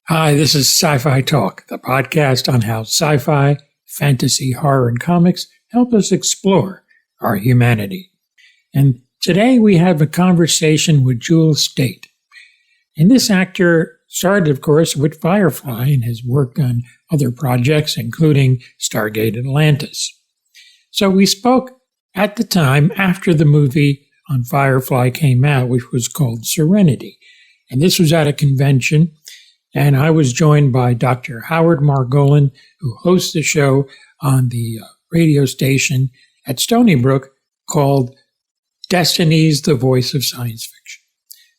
Hi, this is Sci-Fi Talk, the podcast on how sci-fi, fantasy, horror, and comics help us explore our humanity. And today we have a conversation with Jules Staite. And this actor started, of course, with Firefly and has worked on other projects, including Stargate Atlantis. So we spoke at the time after the movie on Firefly came out, which was called Serenity. And this was at a convention. And I was joined by Dr. Howard Margolin, who hosts a show on the radio station at Stony Brook called Destinies, the Voice of Science Fiction.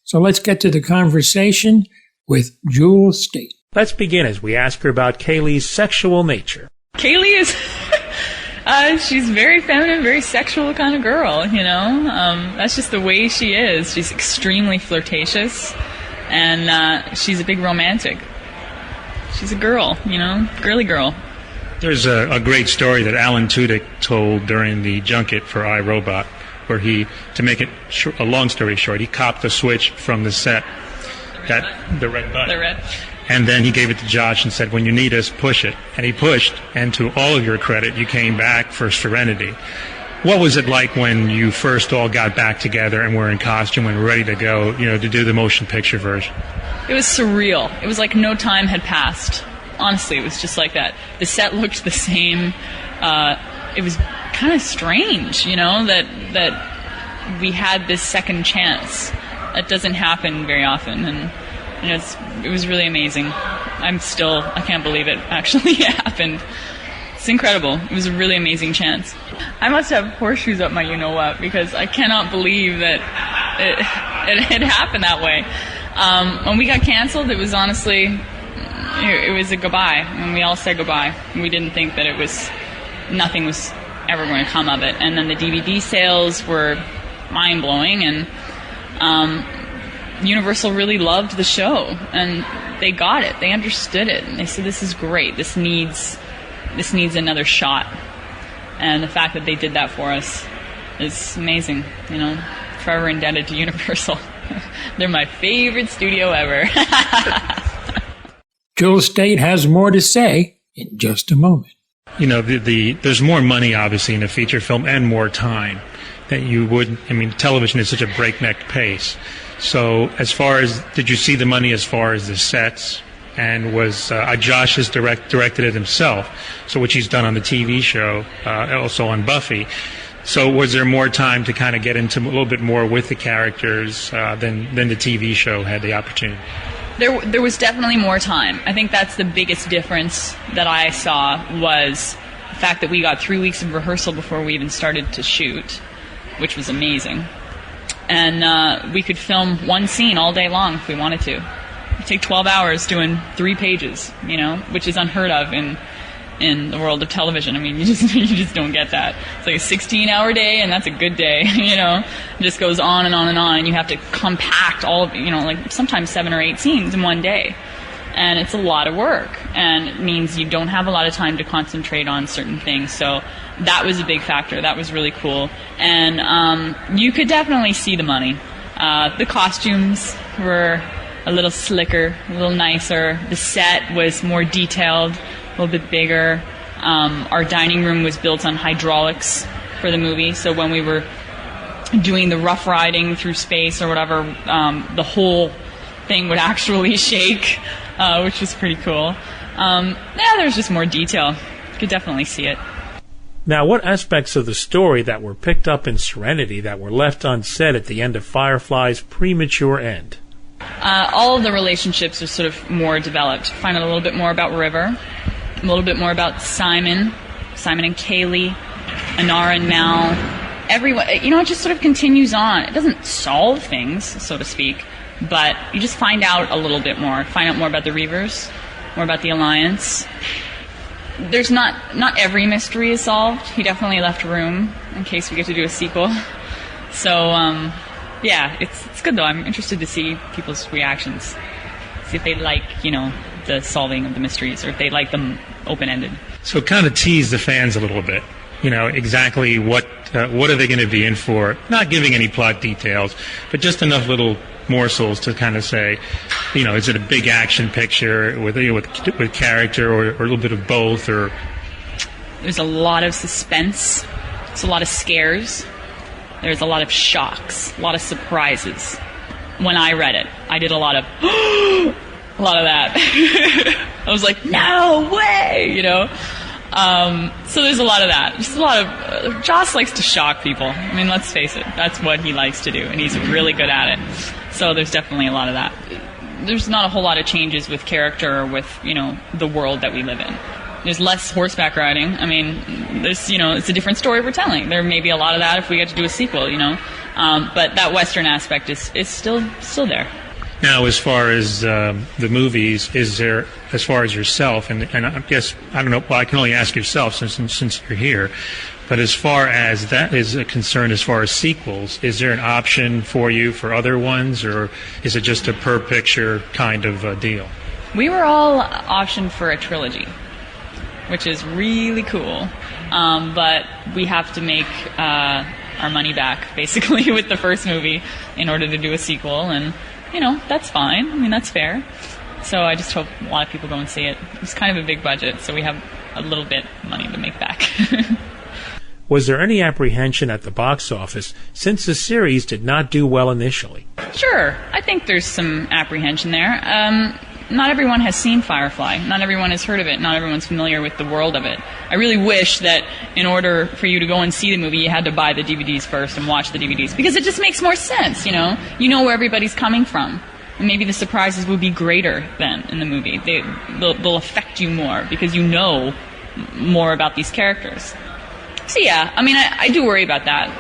So let's get to the conversation with Jules Staite. Let's begin as we ask her about Kaylee's sexual nature. Kaylee is, she's very feminine, very sexual kind of girl, you know. That's just the way she is. She's extremely flirtatious. And she's a big romantic. She's a girl, you know, girly girl. There's a great story that Alan Tudyk told during the junket for iRobot, where he, to make it a long story short, he copped the switch from the set, the red button. The red. And then he gave it to Josh and said, when you need us, push it. And he pushed, and to all of your credit, you came back for Serenity. What was it like when you first all got back together and were in costume and ready to go, you know, to do the motion picture version? It was surreal. It was like no time had passed. Honestly, it was just like that. The set looked the same. It was kind of strange, you know, that we had this second chance. That doesn't happen very often, and you know, it was really amazing. I can't believe it actually happened. It's incredible. It was a really amazing chance. I must have horseshoes up my you-know-what, because I cannot believe that it happened that way. When we got canceled, it was honestly, it was a goodbye, and we all said goodbye. We didn't think that nothing was ever going to come of it. And then the DVD sales were mind-blowing, and Universal really loved the show, and they got it. They understood it, and they said, this is great. This needs another shot. And the fact that they did that for us is amazing, you know. Forever indebted to Universal. They're my favorite studio ever. Jules Staite has more to say in just a moment. You know, there's more money, obviously, in a feature film and more time that you would. I mean, television is such a breakneck pace. So as far as, did you see the money as far as the sets? And was Josh has directed it himself, so which he's done on the TV show, also on Buffy. So was there more time to kind of get into a little bit more with the characters than the TV show had the opportunity? There was definitely more time. I think that's the biggest difference that I saw, was the fact that we got 3 weeks of rehearsal before we even started to shoot, which was amazing. And we could film one scene all day long if we wanted to. Take 12 hours doing 3 pages, you know, which is unheard of in the world of television. I mean, you just don't get that. It's like a 16-hour day, and that's a good day, you know. It just goes on and on and on, and you have to compact all of, you know, like sometimes 7 or 8 scenes in one day. And it's a lot of work, and it means you don't have a lot of time to concentrate on certain things. So that was a big factor. That was really cool. And you could definitely see the money. The costumes were a little slicker, a little nicer. The set was more detailed, a little bit bigger. Our dining room was built on hydraulics for the movie, so when we were doing the rough riding through space or whatever, the whole thing would actually shake, which was pretty cool. There's just more detail. You could definitely see it. Now, what aspects of the story that were picked up in Serenity that were left unsaid at the end of Firefly's premature end? All of the relationships are sort of more developed. Find out a little bit more about River, a little bit more about Simon and Kaylee, Inara and Mal. Everyone, you know, it just sort of continues on. It doesn't solve things, so to speak, but you just find out a little bit more. Find out more about the Reavers, more about the Alliance. There's not every mystery is solved. He definitely left room in case we get to do a sequel. So, yeah, it's good though. I'm interested to see people's reactions. See if they like, you know, the solving of the mysteries, or if they like them open-ended. So kind of tease the fans a little bit. You know, exactly what are they going to be in for? Not giving any plot details, but just enough little morsels to kind of say, is it a big action picture with character or a little bit of both? Or there's a lot of suspense. There's a lot of scares. There's a lot of shocks, a lot of surprises. When I read it, I did a lot of that. I was like, no way, So there's a lot of that. Just a lot of... Joss likes to shock people. I mean, let's face it. That's what he likes to do, and he's really good at it. So there's definitely a lot of that. There's not a whole lot of changes with character or with, the world that we live in. There's less horseback riding. I mean, there's, it's a different story we're telling. There may be a lot of that if we get to do a sequel, But that Western aspect is still there. Now, as far as the movies, is there, as far as yourself, and I guess, I don't know, well, I can only ask yourself since you're here, but as far as that is concerned, as far as sequels, is there an option for you for other ones, or is it just a per-picture kind of deal? We were all optioned for a trilogy, which is really cool, but we have to make our money back, basically, with the first movie in order to do a sequel, and that's fine. I mean, that's fair. So I just hope a lot of people go and see it. It's kind of a big budget, so we have a little bit of money to make back. Was there any apprehension at the box office since the series did not do well initially? Sure. I think there's some apprehension there. Not everyone has seen Firefly. Not everyone has heard of it. Not everyone's familiar with the world of it. I really wish that in order for you to go and see the movie, you had to buy the DVDs first and watch the DVDs, because it just makes more sense, You know where everybody's coming from. And maybe the surprises will be greater then in the movie. They'll affect you more because you know more about these characters. So yeah, I mean, I do worry about that,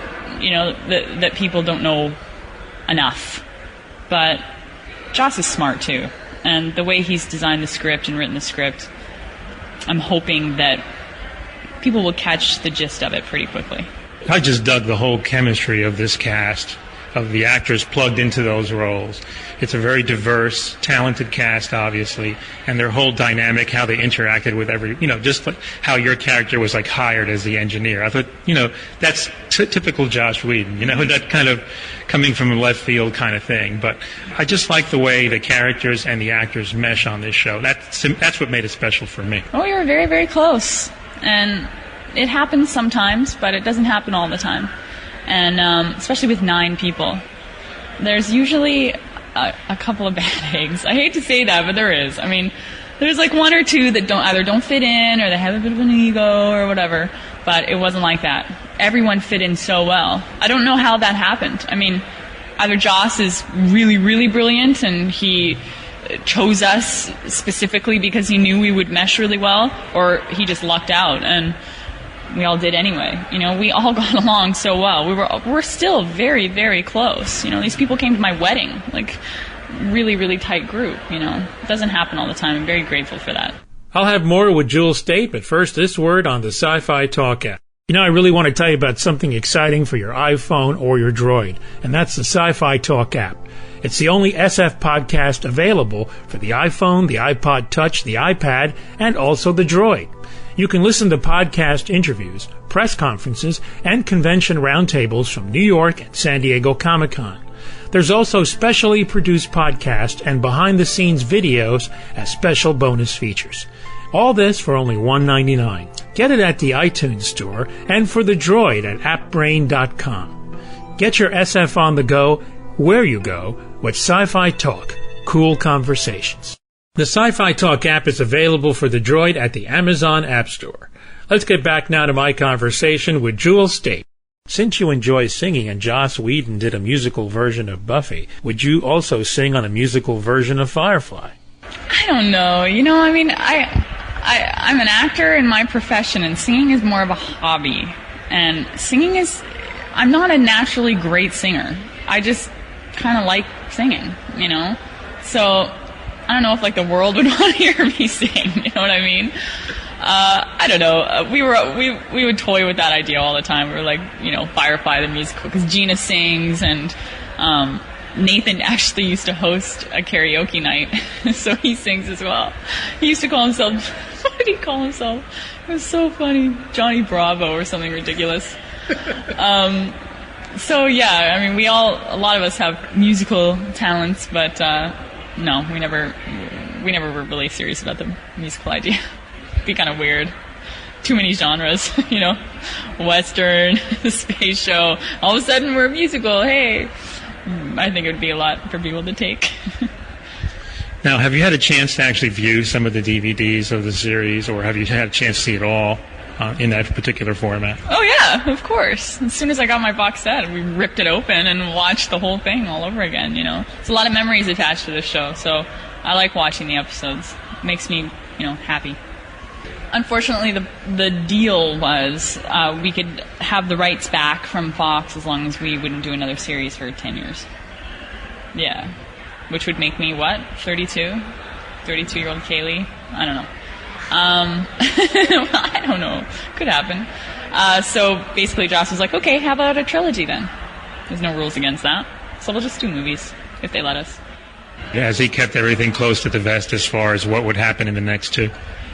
that people don't know enough. But Joss is smart too. And the way he's designed the script and written the script, I'm hoping that people will catch the gist of it pretty quickly. I just dug the whole chemistry of this cast, of the actors plugged into those roles. It's a very diverse, talented cast, obviously, and their whole dynamic, how they interacted with just like how your character was like hired as the engineer. I thought, that's typical Joss Whedon, that kind of coming from a left field kind of thing. But I just like the way the characters and the actors mesh on this show. That's what made it special for me. Oh, you're very, very close. And it happens sometimes, but it doesn't happen all the time. And especially with 9 people. There's usually a couple of bad eggs. I hate to say that, but there is. I mean, there's like 1 or 2 that either don't fit in or they have a bit of an ego or whatever. But it wasn't like that. Everyone fit in so well. I don't know how that happened. I mean, either Joss is really, really brilliant and he chose us specifically because he knew we would mesh really well, or he just lucked out and we all did anyway. We all got along so well. We're still very, very close. These people came to my wedding, like really, really tight group. It doesn't happen all the time. I'm very grateful for that. I'll have more with Jewel Staite, but first this word on the Sci-Fi Talk app. I really want to tell you about something exciting for your iPhone or your Droid, and that's the Sci-Fi Talk app. It's the only SF podcast available for the iPhone, the iPod Touch, the iPad, and also the Droid. You can listen to podcast interviews, press conferences, and convention roundtables from New York and San Diego Comic-Con. There's also specially produced podcasts and behind-the-scenes videos as special bonus features. All this for only $1.99. Get it at the iTunes Store and for the Droid at appbrain.com. Get your SF on the go where you go with Sci-Fi Talk. Cool conversations. The Sci-Fi Talk app is available for the Droid at the Amazon App Store. Let's get back now to my conversation with Jewel Staite. Since you enjoy singing and Joss Whedon did a musical version of Buffy, would you also sing on a musical version of Firefly? I don't know. I mean, I'm an actor in my profession, and singing is more of a hobby. And I'm not a naturally great singer. I just kind of like singing, So I don't know if the world would want to hear me sing. You know what I mean? I don't know. We would toy with that idea all the time. We were like, Firefly the musical, because Gina sings, and Nathan actually used to host a karaoke night, so he sings as well. He used to call himself, what did he call himself? It was so funny, Johnny Bravo or something ridiculous. So yeah, I mean, a lot of us have musical talents, but no, we never were really serious about the musical idea. It'd be kind of weird. Too many genres, you know, Western, space show. All of a sudden, we're a musical. Hey, I think it would be a lot for people to take. Now, have you had a chance to actually view some of the DVDs of the series, or have you had a chance to see it all in that particular format? Oh yeah, of course. As soon as I got my box set, we ripped it open and watched the whole thing all over again, you know. There's a lot of memories attached to this show, so I like watching the episodes. It makes me, you know, happy. Unfortunately, the deal was we could have the rights back from Fox as long as we wouldn't do another series for 10 years. Yeah. Which would make me, what, 32? 32-year-old Kaylee? I don't know. I don't know. Could happen. So basically Joss was like, okay, how about a trilogy then? There's no rules against that. So we'll just do movies, if they let us. Yeah, has he kept everything close to the vest as far as what would happen in the next two?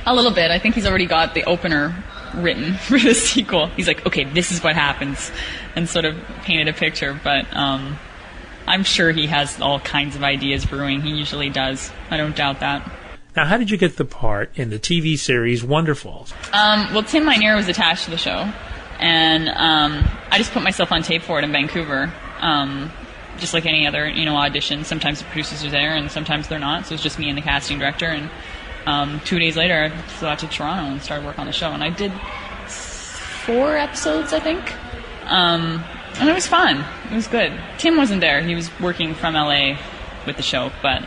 A little bit. I think he's already got the opener written for the sequel. He's like, okay, this is what happens, and sort of painted a picture, but I'm sure he has all kinds of ideas brewing. He usually does. I don't doubt that. Now, how did you get the part in the TV series Wonderfalls? Well, Tim Minear was attached to the show, and I just put myself on tape for it in Vancouver, just like any other, you know, audition. Sometimes the producers are there, and sometimes they're not. So it's just me and the casting director. And 2 days later, I flew out to Toronto and started work on the show. And I did 4 episodes, I think. And it was fun. It was good. Tim wasn't there. He was working from LA with the show, but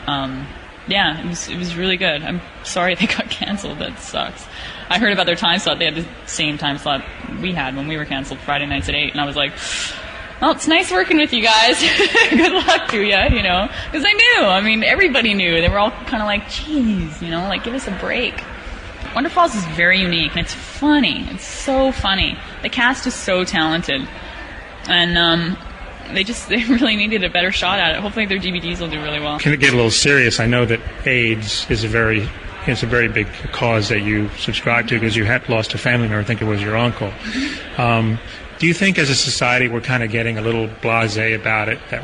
yeah, it was really good. I'm sorry they got canceled. That sucks. I heard about their time slot. They had the same time slot we had when we were canceled, Friday nights at 8, and I was like, well, it's nice working with you guys. Good luck to you, you know, because I knew. I mean, everybody knew. They were all kind of like, geez, you know, like, give us a break. Wonderfalls is very unique, and it's funny. It's so funny. The cast is so talented. And they really needed a better shot at it. Hopefully their DVDs will do really well. Can it get a little serious? I know that AIDS is a very big cause that you subscribe to because you had lost a family member. I think it was your uncle. Do you think as a society we're kind of getting a little blasé about it, that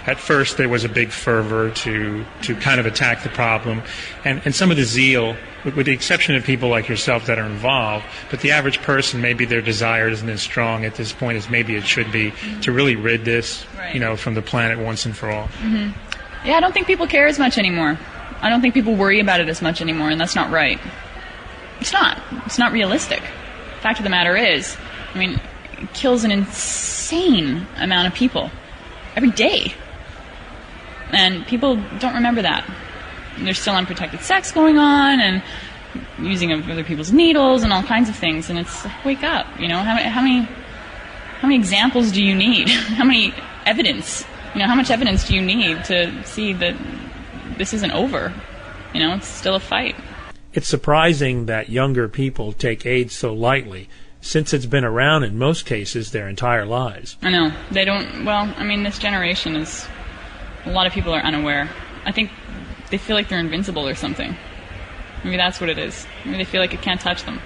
at first there was a big fervor to kind of attack the problem, and some of the zeal, with the exception of people like yourself that are involved, but the average person, maybe their desire isn't as strong at this point as maybe it should be to really rid this, right, you know, from the planet once and for all. Mm-hmm. Yeah, I don't think people care as much anymore. I don't think people worry about it as much anymore, and that's not right. It's not. It's not realistic. The fact of the matter is, I mean, it kills an insane amount of people every day. And people don't remember that. There's still unprotected sex going on, and using of other people's needles, and all kinds of things. And it's like, wake up, you know. How many examples do you need? How many evidence? You know, how much evidence do you need to see that this isn't over? You know, it's still a fight. It's surprising that younger people take AIDS so lightly, since it's been around in most cases their entire lives. I know. They don't. Well, I mean, this generation is. A lot of people are unaware. I think they feel like they're invincible or something. Maybe that's what it is. Maybe they feel like it can't touch them.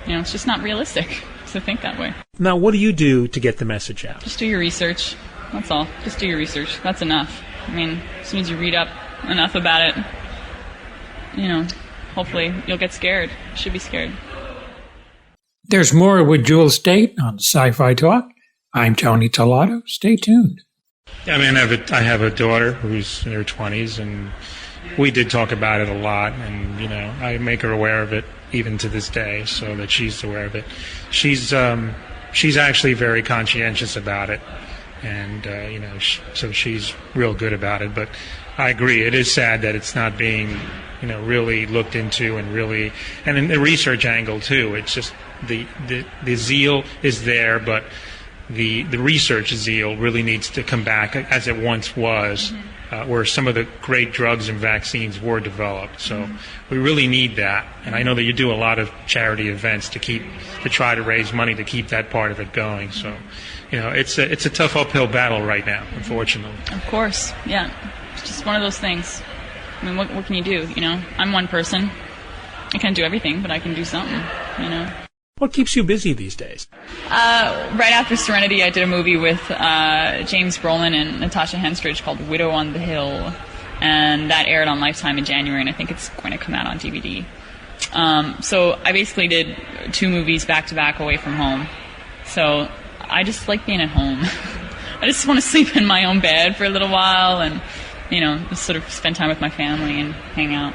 You know, it's just not realistic to think that way. Now, what do you do to get the message out? Just do your research. That's all. Just do your research. That's enough. I mean, as soon as you read up enough about it, you know, hopefully you'll get scared. You should be scared. There's more with Jewel Staite on Sci-Fi Talk. I'm Tony Tolato. Stay tuned. I mean, I have a daughter who's in her 20s, and we did talk about it a lot, and, you know, I make her aware of it even to this day so that she's aware of it. She's actually very conscientious about it, and, you know, so she's real good about it. But I agree, it is sad that it's not being, you know, really looked into and in the research angle, too. It's just the zeal is there, but the research zeal really needs to come back as it once was, where some of the great drugs and vaccines were developed. So we really need that. And I know that you do a lot of charity events to try to raise money to keep that part of it going. So, you know, it's a tough uphill battle right now, unfortunately. Of course, yeah. It's just one of those things. I mean, what can you do, you know? I'm one person. I can't do everything, but I can do something, you know? What keeps you busy these days? Right after Serenity, I did a movie with James Brolin and Natasha Henstridge called Widow on the Hill, and that aired on Lifetime in January, and I think it's going to come out on DVD. So I basically did 2 movies back-to-back away from home. So I just like being at home. I just want to sleep in my own bed for a little while and, just sort of spend time with my family and hang out.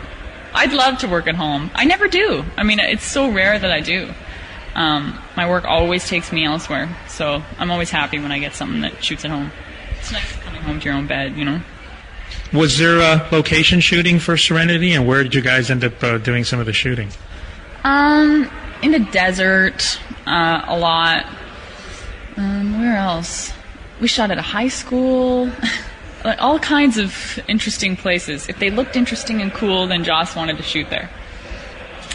I'd love to work at home. I never do. I mean, it's so rare that I do. My work always takes me elsewhere, so I'm always happy when I get something that shoots at home. It's nice coming home to your own bed, Was there location shooting for Serenity, and where did you guys end up doing some of the shooting? In the desert, a lot. Where else? We shot at a high school. Like, all kinds of interesting places. If they looked interesting and cool, then Joss wanted to shoot there.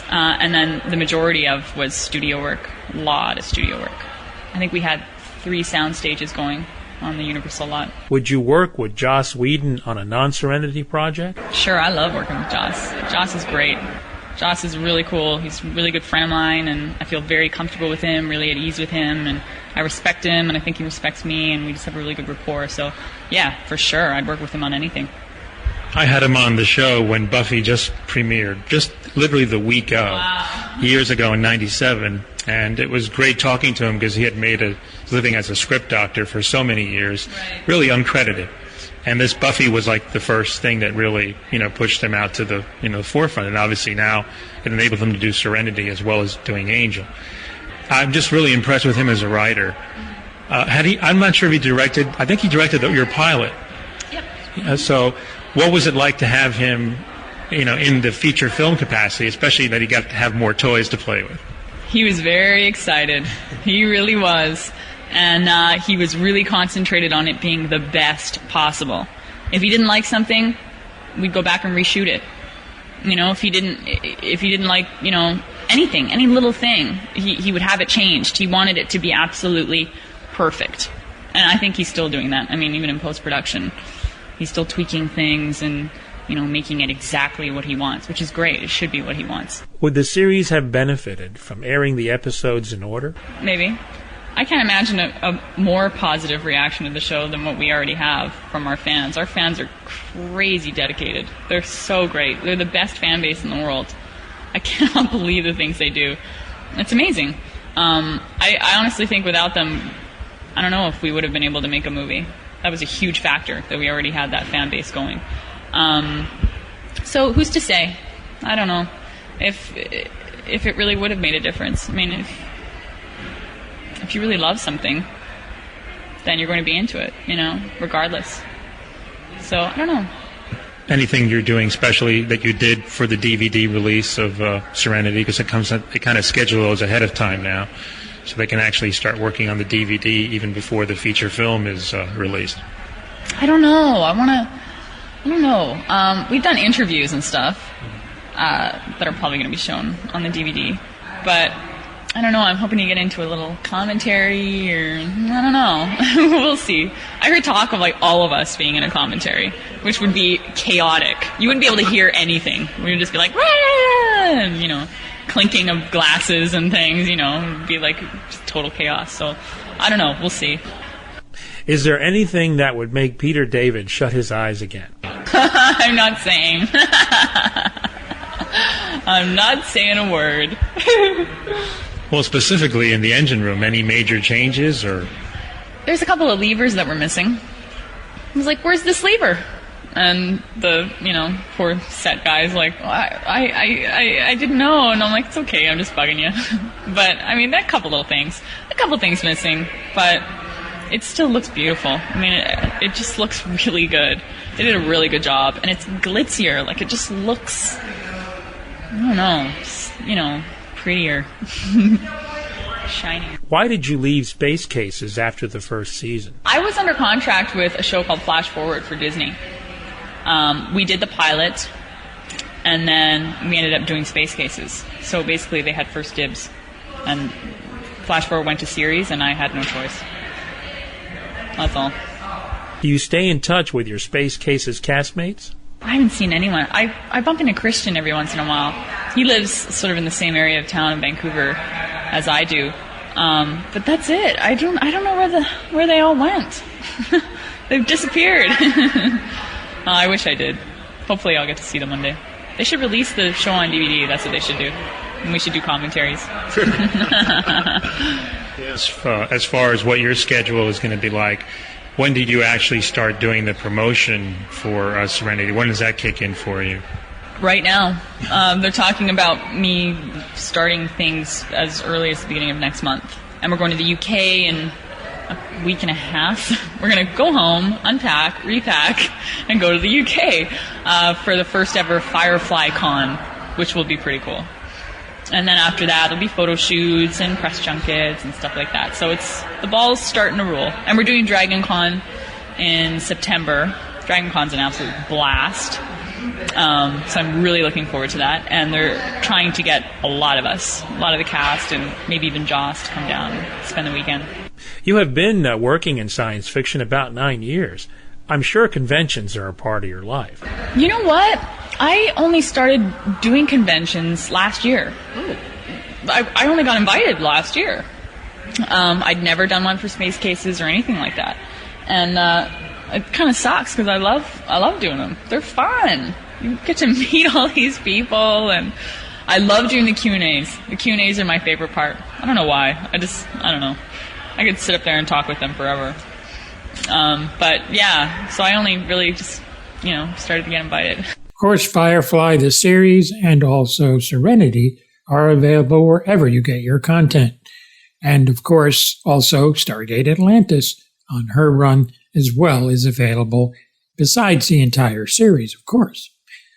And then the majority of was studio work. A lot of studio work. I think we had 3 sound stages going on the Universal lot. Would you work with Joss Whedon on a non-Serenity project? Sure, I love working with Joss. Joss is great. Joss is really cool. He's a really good friend of mine, and I feel very comfortable with him, really at ease with him, and I respect him, and I think he respects me, and we just have a really good rapport. So, yeah, for sure, I'd work with him on anything. I had him on the show when Buffy just premiered, just literally the week of, years ago in '97, and it was great talking to him because he had made a living as a script doctor for so many years, really uncredited. And this Buffy was like the first thing that really, pushed him out to the, forefront. And obviously now it enabled him to do Serenity as well as doing Angel. I'm just really impressed with him as a writer. I'm not sure if he directed, I think he directed your pilot. Yep. So what was it like to have him, in the feature film capacity, especially that he got to have more toys to play with? He was very excited. He really was. And he was really concentrated on it being the best possible. If he didn't like something, we'd go back and reshoot it. If he didn't like, anything, any little thing, he would have it changed. He wanted it to be absolutely perfect. And I think he's still doing that. I mean, even in post-production, he's still tweaking things and, making it exactly what he wants, which is great. It should be what he wants. Would the series have benefited from airing the episodes in order? Maybe. I can't imagine a more positive reaction to the show than what we already have from our fans. Our fans are crazy dedicated. They're so great. They're the best fan base in the world. I cannot believe the things they do. It's amazing. I honestly think without them, I don't know if we would have been able to make a movie. That was a huge factor, that we already had that fan base going. So who's to say? I don't know if it really would have made a difference. I mean, if you really love something, then you're going to be into it, regardless. So, I don't know. Anything you're doing specially that you did for the DVD release of Serenity, because they kind of schedule those ahead of time now, so they can actually start working on the DVD even before the feature film is released? I don't know. I don't know. We've done interviews and stuff that are probably going to be shown on the DVD, but I don't know. I'm hoping to get into a little commentary, or I don't know. We'll see. I heard talk of all of us being in a commentary, which would be chaotic. You wouldn't be able to hear anything. We would just be like, and, clinking of glasses and things. It would be just total chaos. So I don't know. We'll see. Is there anything that would make Peter David shut his eyes again? I'm not saying. I'm not saying a word. Well, specifically in the engine room, any major changes or? There's a couple of levers that were missing. I was like, where's this lever? And the, poor set guy's like, I didn't know. And I'm like, it's okay, I'm just bugging you. But, I mean, a couple things missing, but it still looks beautiful. I mean, it just looks really good. They did a really good job. And it's glitzier. It just looks, I don't know, prettier. Shinier. Why did you leave Space Cases after the first season? I was under contract with a show called Flash Forward for Disney. We did the pilot, and then we ended up doing Space Cases. So basically they had first dibs. And Flash Forward went to series, and I had no choice. That's all. Do you stay in touch with your Space Cases castmates? I haven't seen anyone. I bump into Christian every once in a while. He lives sort of in the same area of town in Vancouver. as I do. But that's it. I don't know where they all went. They've disappeared. I wish I did. Hopefully I'll get to see them one day. They should release the show on DVD. That's what they should do. And we should do commentaries. As far as what your schedule is going to be like, when did you actually start doing the promotion for Serenity? When does that kick in for you? Right now. They're talking about me starting things as early as the beginning of next month. And we're going to the UK in a week and a half. We're going to go home, unpack, repack, and go to the UK for the first ever Firefly Con, which will be pretty cool. And then after that, there'll be photo shoots and press junkets and stuff like that. So the ball's starting to roll. And we're doing Dragon Con in September. Dragon Con's an absolute blast. So I'm really looking forward to that. And they're trying to get a lot of us, a lot of the cast, and maybe even Joss to come down and spend the weekend. You have been working in science fiction about 9 years. I'm sure conventions are a part of your life. You know what? I only started doing conventions last year. I only got invited last year. I'd never done one for Space Cases or anything like that. And it kind of sucks because I love doing them. They're fun. You get to meet all these people, and I love doing the Q&As. The Q&As are my favorite part. I don't know why. I don't know. I could sit up there and talk with them forever. But yeah, so I only really just, started to get invited. Of course, Firefly, the series, and also Serenity are available wherever you get your content. And of course, also Stargate Atlantis on her run as well is available, besides the entire series, of course.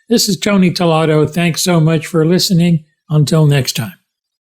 This is Tony Tellado. Thanks so much for listening. Until next time.